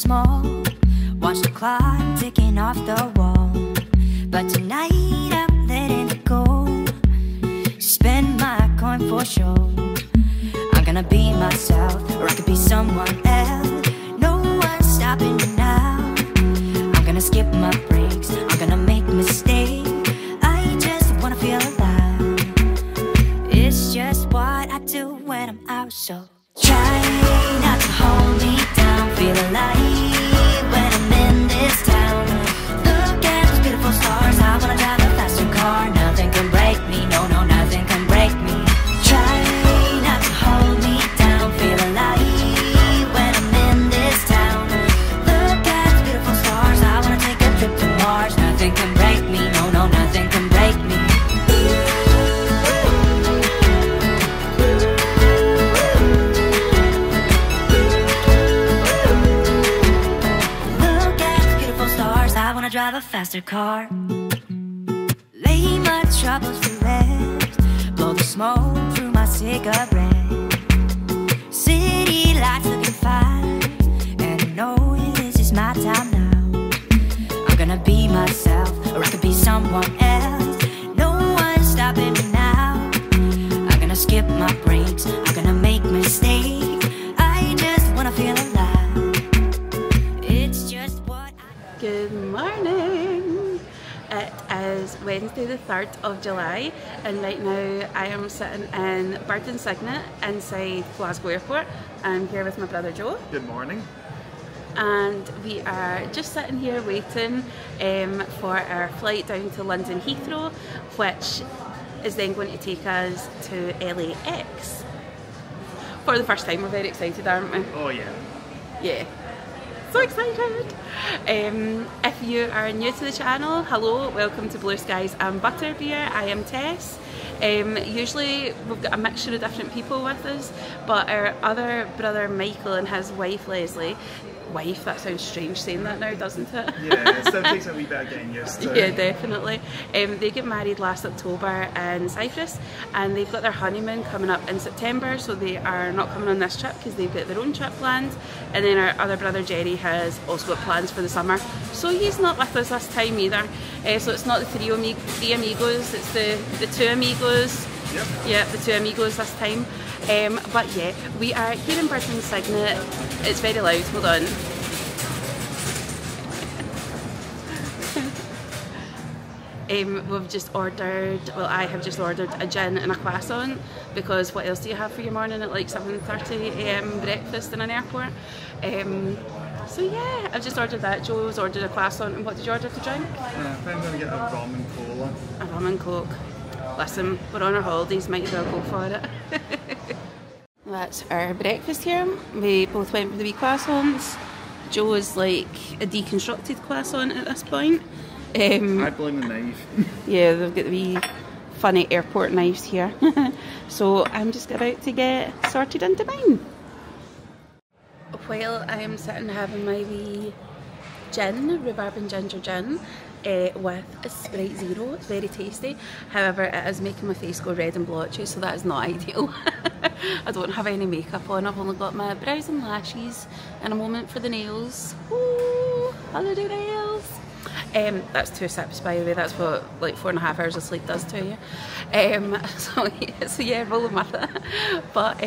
small. Watch the clock ticking off the wall. But tonight I'm letting it go. Spend my coin for sure. I'm gonna be myself, or I could be someone else. No one's stopping me now. I'm gonna skip my breaks, I'm gonna make mistakes. I just wanna feel alive. It's just what I do when I'm out, so try not to hold me down. Feel alive when I'm in this town. Look at those beautiful stars. I wanna drive a faster car. Nothing can break me, no, no, nothing can break me. Try not to hold me down. Feel alive when I'm in this town. Look at those beautiful stars. I wanna take a trip to Mars. Nothing can break me, no, no, nothing can break me. Drive a faster car. Lay my troubles to rest. Blow the smoke through my cigarette. City lights looking fine, and I know this is my time now. I'm gonna be myself, or I could be someone else. No one's stopping me now. I'm gonna skip my breaks, I'm gonna make mistakes. I just wanna feel alive. It's just what I... Good morning! It is Wednesday the 3rd of July, and right now I am sitting in Bird and Signet inside Glasgow Airport. I'm here with my brother Joe. Good morning. And we are just sitting here waiting for our flight down to London Heathrow, which is then going to take us to LAX. For the first time, we're very excited, aren't we? Oh yeah. Yeah. So excited! If you are new to the channel, hello, welcome to Blue Skies and Butterbeer. I am Tess. Usually we've got a mixture of different people with us, but our other brother Michael and his wife Leslie, that sounds strange saying that now, doesn't it? Yeah, it still takes a wee bit of getting used to. Yeah, definitely. They get married last October in Cyprus, and they've got their honeymoon coming up in September, so they are not coming on this trip because they've got their own trip planned. And then our other brother Jerry has also got plans for the summer, so he's not with us this time either. So it's not the three amigos, it's the two amigos. Yep. Yeah, the two amigos this time. But yeah, we are here in Bird and Signet. It's very loud, hold on. We've just ordered, well, I have just ordered a gin and a croissant, because what else do you have for your morning at like 7:30 AM breakfast in an airport? So yeah, I've just ordered that. Joe's ordered a croissant, and what did you order to drink? Yeah, I'm going to get a rum and cola. A rum and coke. Listen, we're on our holidays, might as well go for it. That's our breakfast here. We both went for the wee croissants. Joe is like a deconstructed croissant at this point. I blame the knife. Yeah, they've got the wee funny airport knives here. So I'm just about to get sorted into mine. While I am sitting having my wee gin, rhubarb and ginger gin, with a Sprite Zero. It's very tasty. However, it is making my face go red and blotchy, so that is not ideal. I don't have any makeup on. I've only got my brows and lashes and a moment for the nails. Ooh, holiday nails. That's 2 sips, by the way. That's what like 4.5 hours of sleep does to you. So yeah, rolling with it. But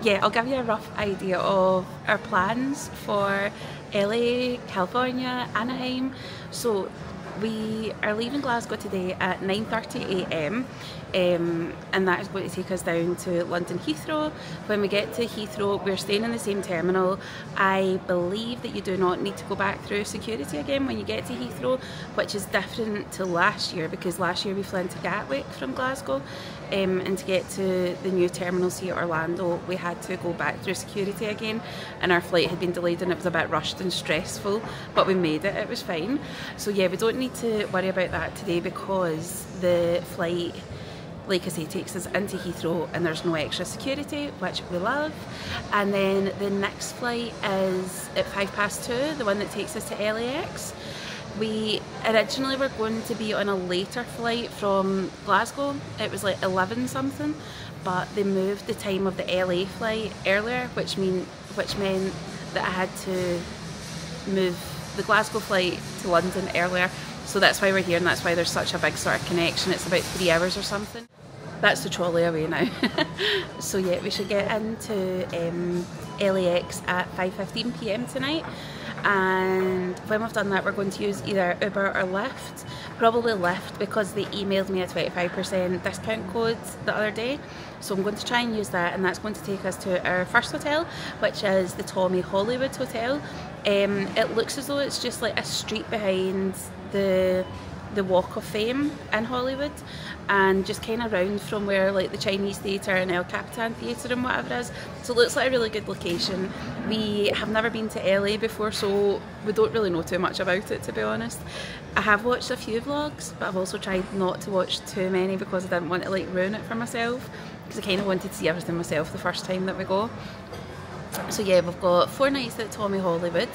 yeah, I'll give you a rough idea of our plans for LA, California, Anaheim. So we are leaving Glasgow today at 9:30 AM, and that is going to take us down to London Heathrow. When we get to Heathrow, we're staying in the same terminal. I believe that you do not need to go back through security again when you get to Heathrow, which is different to last year, because last year we flew into Gatwick from Glasgow, and to get to the new terminals here at Orlando we had to go back through security again, and our flight had been delayed and it was a bit rushed and stressful, but we made it, it was fine. So yeah, we don't need to worry about that today, because the flight, like I say, takes us into Heathrow and there's no extra security, which we love. And then the next flight is at 2:05, the one that takes us to LAX. We originally were going to be on a later flight from Glasgow. It was like 11 something, but they moved the time of the LA flight earlier, which meant that I had to move the Glasgow flight to London earlier, so that's why we're here, and that's why there's such a big sort of connection. It's about 3 hours or something. That's the trolley away now. So yeah, we should get into LAX at 5:15 PM tonight, and when we've done that we're going to use either Uber or Lyft. Probably Lyft, because they emailed me a 25% discount code the other day, so I'm going to try and use that, and that's going to take us to our first hotel, which is the Tommie Hollywood Hotel. It looks as though it's just like a street behind the Walk of Fame in Hollywood, and just kind of round from where like the Chinese Theatre and El Capitan Theatre and whatever it is. So it looks like a really good location. We have never been to LA before, so we don't really know too much about it, to be honest. I have watched a few vlogs, but I've also tried not to watch too many because I didn't want to like ruin it for myself, because I kind of wanted to see everything myself the first time that we go. So yeah, we've got 4 nights at Tommie Hollywood.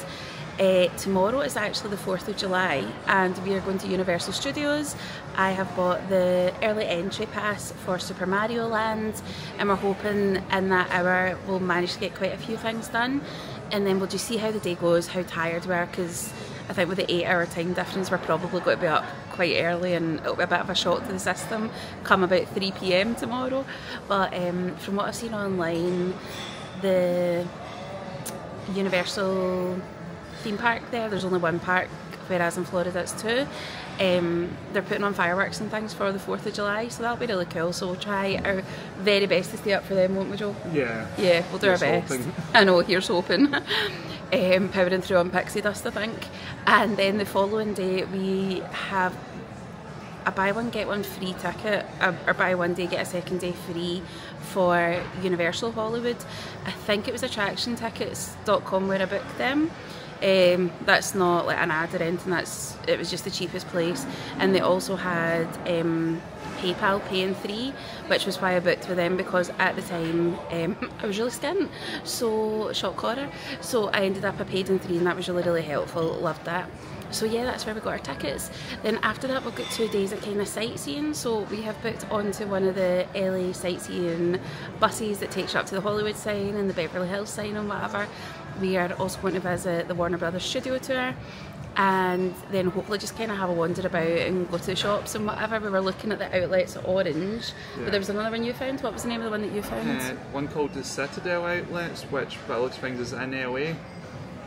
Tomorrow is actually the 4th of July, and we are going to Universal Studios. I have bought the early entry pass for Super Mario Land, and we're hoping in that hour we'll manage to get quite a few things done, and then we'll just see how the day goes, how tired we are, because I think with the 8-hour time difference we're probably going to be up quite early, and it'll be a bit of a shock to the system come about 3 PM tomorrow. But from what I've seen online, the Universal theme park there's only 1 park, whereas in Florida it's 2. They're putting on fireworks and things for the 4th of July, so that'll be really cool. So we'll try our very best to stay up for them, won't we, Joe? Yeah. Yeah, we'll do our best. Hoping. I know, here's hoping. Powering through on pixie dust, I think. And then the following day we have a buy one get one free ticket, or buy one day get a second day free for Universal Hollywood. I think it was attractiontickets.com where I booked them. That's not like an ad or anything, it was just the cheapest place, and they also had PayPal Pay in 3, which was why I booked with them, because at the time I was really skint, so shock horror, so I ended up I paid in 3, and that was really helpful. Loved that. So yeah, that's where we got our tickets. Then after that we've got 2 days of kind of sightseeing, so we have booked onto one of the LA sightseeing buses that takes you up to the Hollywood sign and the Beverly Hills sign and whatever. We are also going to visit the Warner Brothers studio tour, and then hopefully just kind of have a wander about and go to the shops and whatever. We were looking at the outlets at Orange, but there was another one you found. What was the name of the one that you found? One called the Citadel Outlets, which by looks of things is in LA.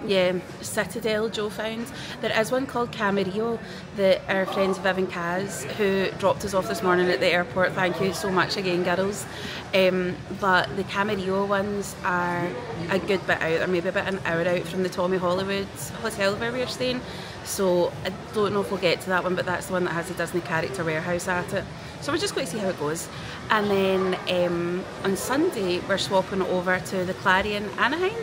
Yeah, Citadel Joe found. There is one called Camarillo that our friends Viv and Kaz, who dropped us off this morning at the airport, thank you so much again girls, but the Camarillo ones are a good bit out, or maybe about an hour out from the Tommie Hollywood Hotel where we are staying, so I don't know if we'll get to that one, but that's the one that has the Disney character warehouse at it. So we're just going to see how it goes. And then on Sunday we're swapping over to the Clarion Anaheim,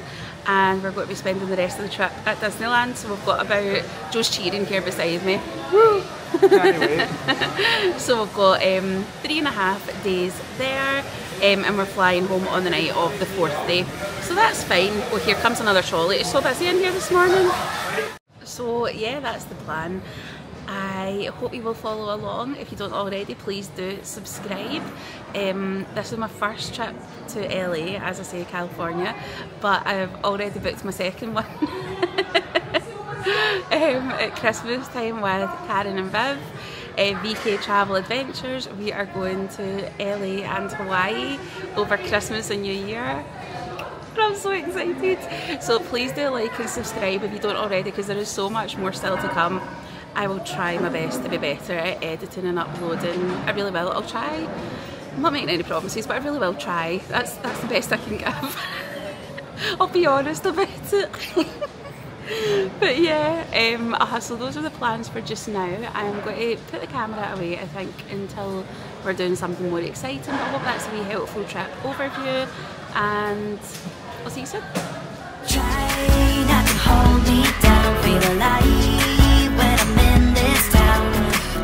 and we're going to be spending the rest of the trip at Disneyland. So we've got about, Joe's cheering here beside me. Woo! Can't wait. So we've got 3.5 days there, and we're flying home on the night of the 4th day. So that's fine. Well, here comes another trolley. It's so busy in here this morning. So yeah, that's the plan. I hope you will follow along. If you don't already, please do subscribe. This is my first trip to LA, as I say, California, but I've already booked my second one at Christmas time with Karen and Viv. VK Travel Adventures. We are going to LA and Hawaii over Christmas and New Year. I'm so excited. So please do like and subscribe if you don't already, because there is so much more still to come. I will try my best to be better at editing and uploading. I really will. I'll try. I'm not making any promises, but I really will try. That's the best I can give. I'll be honest about it. But yeah, so those are the plans for just now. I'm going to put the camera away, I think, until we're doing something more exciting. But I hope that's a wee helpful trip overview, and I'll see you soon. Try not to hold me down, feel alive when I'm in this town.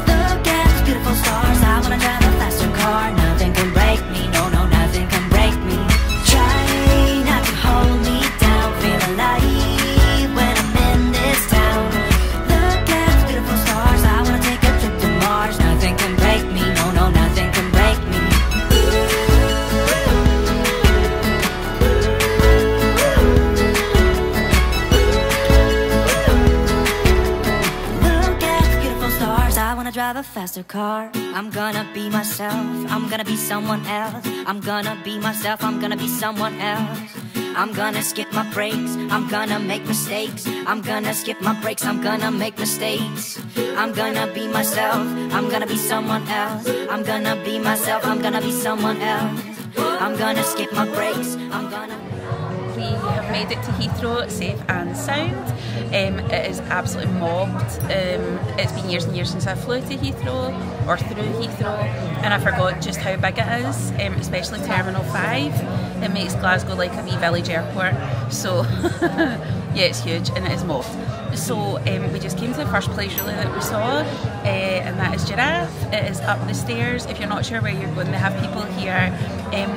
Look at those beautiful stars, I wanna drive a faster car. Nothing can break me, no, no, nothing can break me. Try not to hold me down, feel alive when I'm in this town. Look at those beautiful stars, I wanna take a trip to Mars. Nothing can break me, no, no, nothing can break me. a faster car. I'm gonna be myself, I'm gonna be someone else. I'm gonna be myself, I'm gonna be someone else. I'm gonna skip my breaks, I'm gonna make mistakes. I'm gonna skip my breaks, I'm gonna make mistakes. I'm gonna be myself, I'm gonna be someone else. I'm gonna be myself, I'm gonna be someone else. I'm gonna skip my breaks, I'm gonna... We have made it to Heathrow safe and sound. It is absolutely mobbed. It's been years and years since I flew to Heathrow or through Heathrow, and I forgot just how big it is, especially Terminal 5. It makes Glasgow like a wee village airport. So yeah, it's huge and it is mobbed. So we just came to the first place really that we saw, and that is Giraffe. It is up the stairs. If you're not sure where you're going, they have people here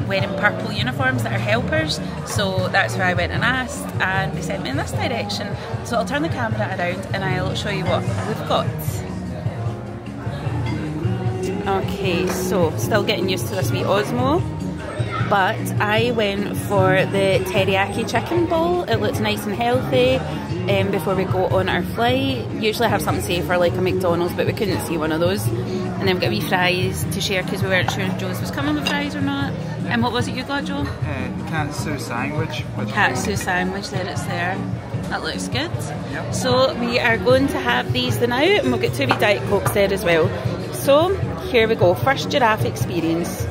wearing purple uniforms that are helpers. So that's where I went and asked, and they sent me in this direction. So I'll turn the camera around and I'll show you what we've got. Okay, so still getting used to this wee Osmo, but I went for the teriyaki chicken bowl. It looked nice and healthy. Before we go on our flight, usually I have something safer like a McDonald's, but we couldn't see one of those. And then we've got wee fries to share because we weren't sure if Joe's was coming with fries or not. And what was it you got, Joe? Katsu sandwich. Katsu sandwich, there it's there. That looks good. Yep. So we are going to have these the now, and we'll get 2 wee Diet Cokes there as well. So here we go, first Giraffe experience.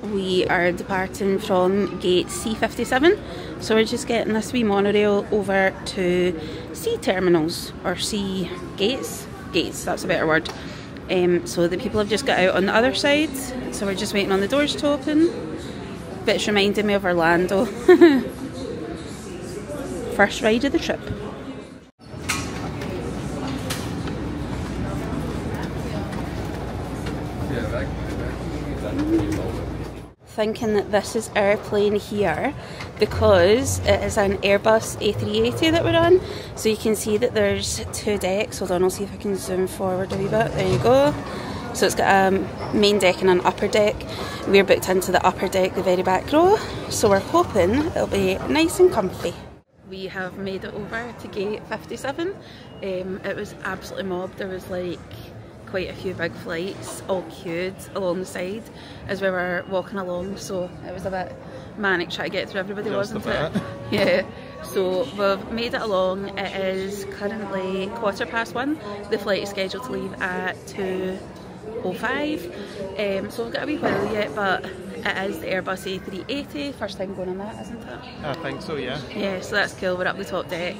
We are departing from gate C57, so we're just getting this wee monorail over to C terminals, or C gates. Gates, that's a better word. So the people have just got out on the other side, so we're just waiting on the doors to open. But it's reminding me of Orlando. First ride of the trip. Thinking that this is our plane here because it is an Airbus A380 that we're on. So you can see that there's 2 decks. Hold on, I'll see if I can zoom forward a wee bit. There you go. So it's got a main deck and an upper deck. We're booked into the upper deck, the very back row. So we're hoping it'll be nice and comfy. We have made it over to gate 57. It was absolutely mobbed. There was like quite a few big flights all queued along the side as we were walking along, so it was a bit manic trying to get through everybody, wasn't it? Yeah, so we've made it along. It is currently 1:15. The flight is scheduled to leave at 2:05, so we've got a wee while yet, but it is the Airbus A380, first time going on that, isn't it? I think so, yeah. Yeah, so that's cool, we're up the top deck.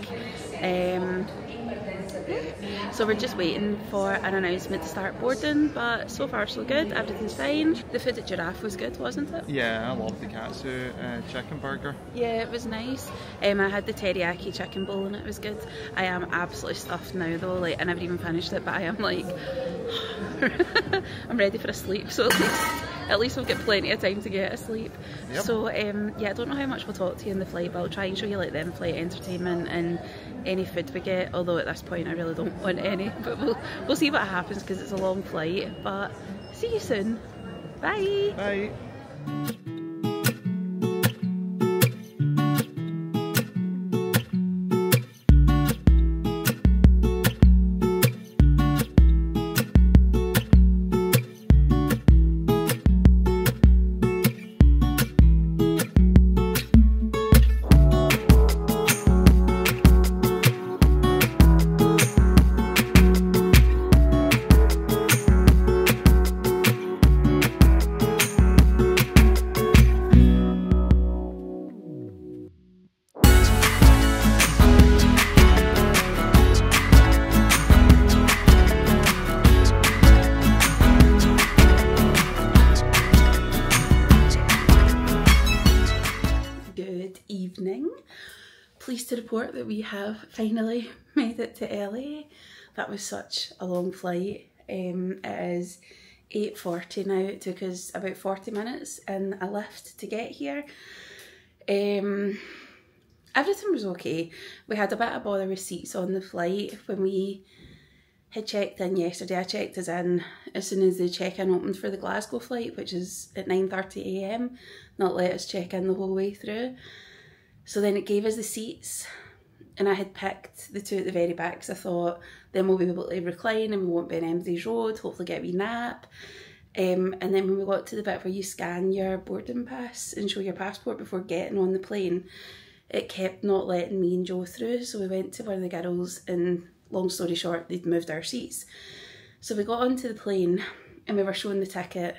So we're just waiting for an announcement to start boarding, but so far so good, everything's fine. The food at Giraffe was good, wasn't it? Yeah, I love the katsu chicken burger. Yeah, it was nice. I had the teriyaki chicken bowl and it was good. I am absolutely stuffed now though, like I never even finished it, but I am like I'm ready for a sleep, so at least we'll get plenty of time to get asleep. Yep. So yeah, I don't know how much we'll talk to you in the flight, but I'll try and show you like the in-flight entertainment and any food we get, although at this point I really don't want any, but we'll see what happens because it's a long flight. But see you soon. Bye. Bye. Pleased to report that we have finally made it to LA. That was such a long flight. It is 8:40 now. It took us about 40 minutes in a lift to get here. Everything was okay. We had a bit of bother with seats on the flight. When we had checked in yesterday, I checked us in as soon as the check-in opened for the Glasgow flight, which is at 9:30 AM, not let us check in the whole way through. So then it gave us the seats, and I had picked the 2 at the very back because I thought then we'll be able to recline and we won't be in Emsey's Road, hopefully get a wee nap. And then when we got to the bit where you scan your boarding pass and show your passport before getting on the plane, it kept not letting me and Joe through. So we went to one of the girls and long story short, they'd moved our seats. So we got onto the plane and we were shown the ticket,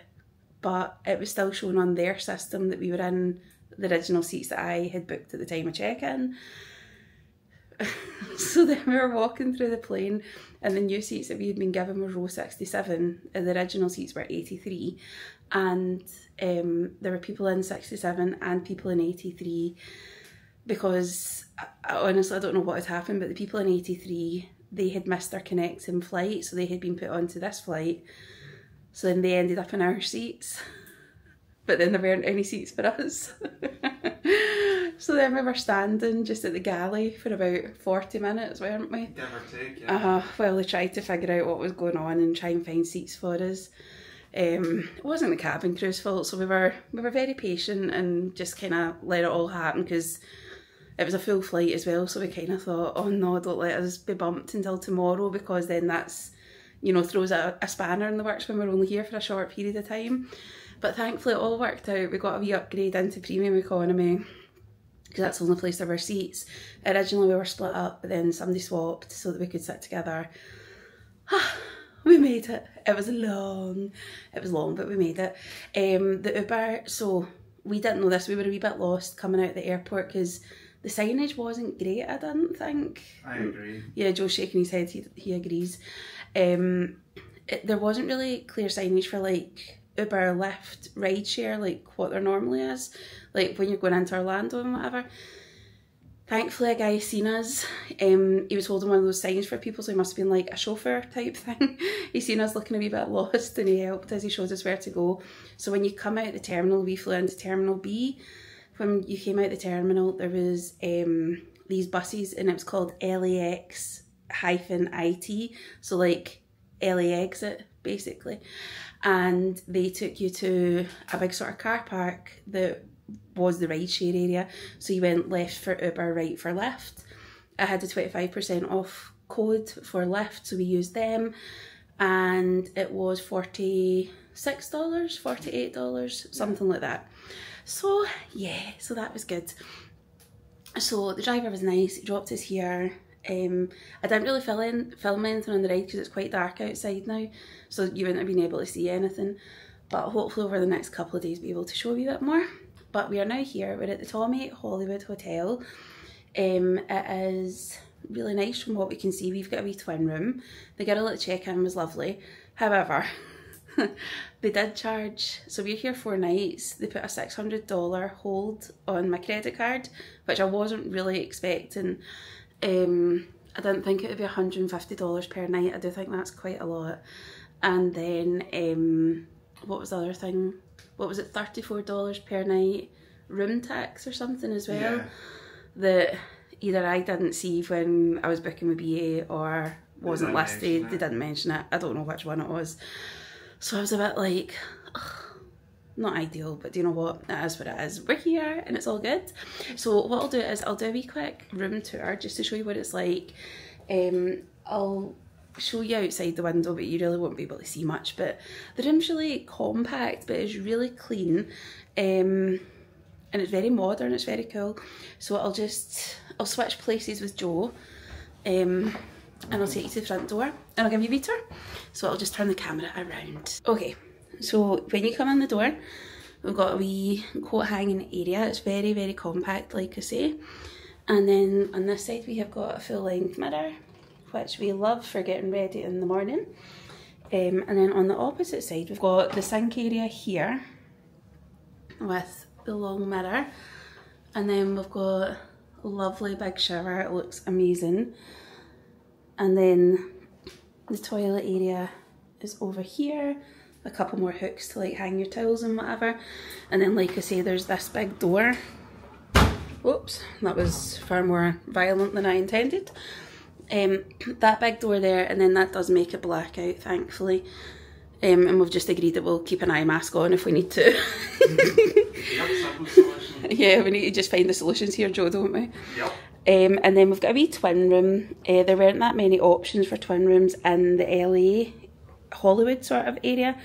but it was still showing on their system that we were in the original seats that I had booked at the time of check-in. So then we were walking through the plane and the new seats that we had been given were row 67 and the original seats were 83, and there were people in 67 and people in 83 because honestly I don't know what had happened, but the people in 83, they had missed their connecting flight, so they had been put onto this flight, so then they ended up in our seats, but then there weren't any seats for us. So then we were standing just at the galley for about 40 minutes, weren't we? Give or take, yeah. Well, they tried to figure out what was going on and try and find seats for us. It wasn't the cabin crew's fault, so we were very patient and just kind of let it all happen because it was a full flight as well, so we kind of thought, oh no, don't let us be bumped until tomorrow, because then that's, you know, throws a spanner in the works when we're only here for a short period of time. But thankfully it all worked out. We got a wee upgrade into premium economy because that's the only place there were seats. Originally we were split up, but then somebody swapped so that we could sit together. We made it. It was long, but we made it. The Uber, so we didn't know this, we were a wee bit lost coming out of the airport because the signage wasn't great, I didn't think. I agree. Yeah, Joe's shaking his head, he agrees. There wasn't really clear signage for like Uber, Lyft, rideshare, like what there normally is, like when you're going into Orlando and whatever. Thankfully a guy seen us, he was holding one of those signs for people, so he must have been like a chauffeur type thing. He seen us looking a wee bit lost and he helped us, he showed us where to go. So when you come out the terminal, we flew into Terminal B. When you came out the terminal, there was these buses and it was called LAX -IT, so like LA exit basically, and they took you to a big sort of car park that was the rideshare area. So you went left for Uber, right for Lyft. I had a 25% off code for Lyft, so we used them, and it was $46, $48, something like that. So yeah, so that was good. So the driver was nice, he dropped us here. I didn't really film anything on the ride because it's quite dark outside now, so you wouldn't have been able to see anything, but hopefully over the next couple of days be able to show you a bit more. But we are now here, we're at the Tommie Hollywood Hotel. It is really nice from what we can see. We've got a wee twin room. The girl at check-in was lovely, however they did charge, so we're here 4 nights, they put a $600 hold on my credit card, which I wasn't really expecting. I didn't think it would be $150 per night. I do think that's quite a lot. And then what was the other thing? What was it, $34 per night room tax or something as well? Yeah. That either I didn't see when I was booking with BA or wasn't listed. They didn't mention it. I don't know which one it was. So I was a bit like, ugh, not ideal, but do you know what? It is what it is. We're here and it's all good. So what I'll do is I'll do a wee quick room tour just to show you what it's like. I'll show you outside the window, but you really won't be able to see much. But the room's really compact, but it's really clean. And it's very modern, it's very cool. So I'll switch places with Joe. And I'll take you to the front door and I'll give you a wee tour. So I'll just turn the camera around. Okay, so when you come in the door, we've got a wee coat hanging area. It's very, very compact, like I say. And then on this side we have got a full length mirror, which we love for getting ready in the morning. And then on the opposite side we've got the sink area here with the long mirror. And then we've got a lovely big shower, it looks amazing. And then the toilet area is over here, a couple more hooks to like hang your towels and whatever. And then like I say, there's this big door. Whoops, that was far more violent than I intended. That big door there, and then that does make it black out, thankfully. And we've just agreed that we'll keep an eye mask on if we need to. Yeah, we need to just find the solutions here, Joe, don't we? Yep. And then we've got a wee twin room. There weren't that many options for twin rooms in the LA Hollywood sort of area.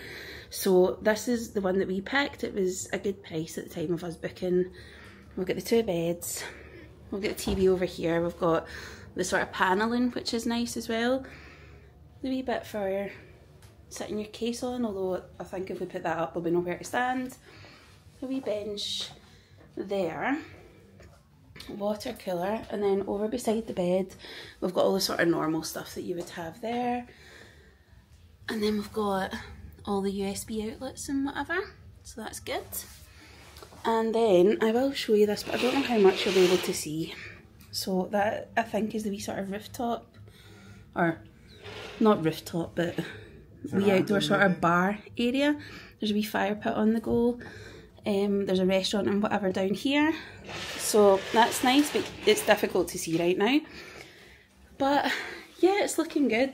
So this is the one that we picked. It was a good price at the time of us booking. We've got the 2 beds. We've got the TV over here. We've got the sort of panelling, which is nice as well. The wee bit for sitting your case on, although I think if we put that up there'll be nowhere to stand. A wee bench there. Water cooler, and then over beside the bed we've got all the sort of normal stuff that you would have there. And then we've got all the USB outlets and whatever, so that's good. And then I will show you this, but I don't know how much you'll be able to see. So that I think is the wee sort of rooftop, or not rooftop, but wee outdoor sort of bar area. There's a wee fire pit on the go. There's a restaurant and whatever down here, so that's nice, but it's difficult to see right now. But yeah, it's looking good.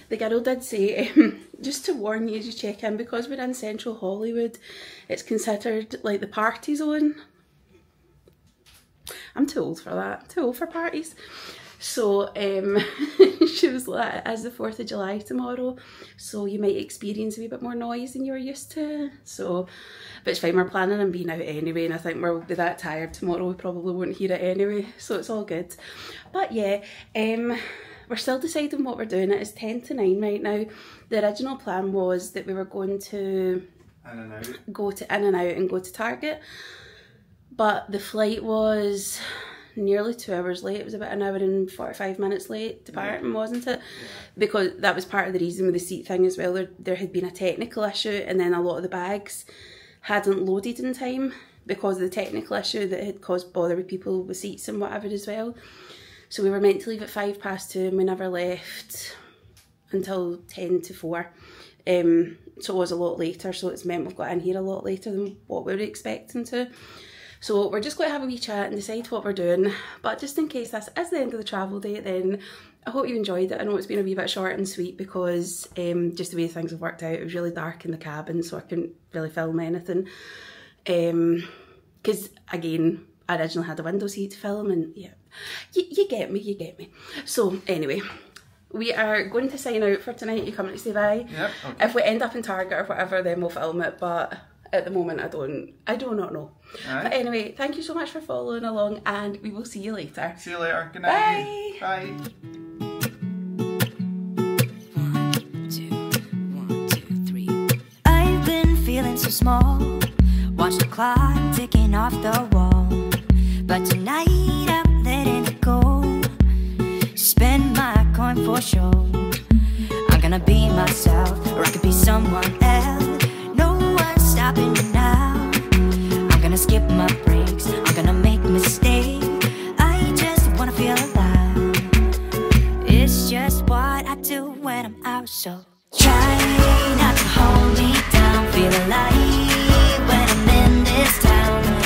The girl did say, just to warn you as you check in, because we're in central Hollywood, it's considered like the party zone. I'm too old for that, too old for parties. So she was like, as the 4th of July tomorrow, so you might experience a wee bit more noise than you're used to. So, but it's fine, we're planning on being out anyway, and I think we'll be that tired tomorrow, we probably won't hear it anyway, so it's all good. But yeah, we're still deciding what we're doing. It is 10 to 9 right now. The original plan was that we were going to go to In and Out and go to Target, but the flight was nearly 2 hours late. It was about 1 hour and 45 minutes late departing, wasn't it? Yeah. Because that was part of the reason with the seat thing as well. There had been a technical issue, and then a lot of the bags hadn't loaded in time because of the technical issue that had caused bother with people with seats and whatever as well. So we were meant to leave at 2:05 and we never left until 10 to 4. So it was a lot later, so it's meant we've got in here a lot later than what we were expecting to. So we're just going to have a wee chat and decide what we're doing. But just in case this is the end of the travel day, then I hope you enjoyed it. I know it's been a wee bit short and sweet because just the way things have worked out. It was really dark in the cabin, so I couldn't really film anything. Because again, I originally had a window seat to film, and yeah, you get me, you get me. So anyway, we are going to sign out for tonight. You coming to say bye? Yep. Okay. If we end up in Target or whatever, then we'll film it, but at the moment I do not know. Right. But anyway, thank you so much for following along, and we will see you later. See you later. Good night. Bye. Bye. 1, 2, 1, 2, 3. I've been feeling so small. Watch the clock ticking off the wall. But tonight I'm letting it go. Spend my coin for sure. I'm gonna be myself, or I could be someone else. No one's stopping me now. I'm gonna skip my breaks, I'm gonna make mistakes. I just wanna feel alive. It's just what I do when I'm out, so try not to hold me down. Feel alive when I'm in this town.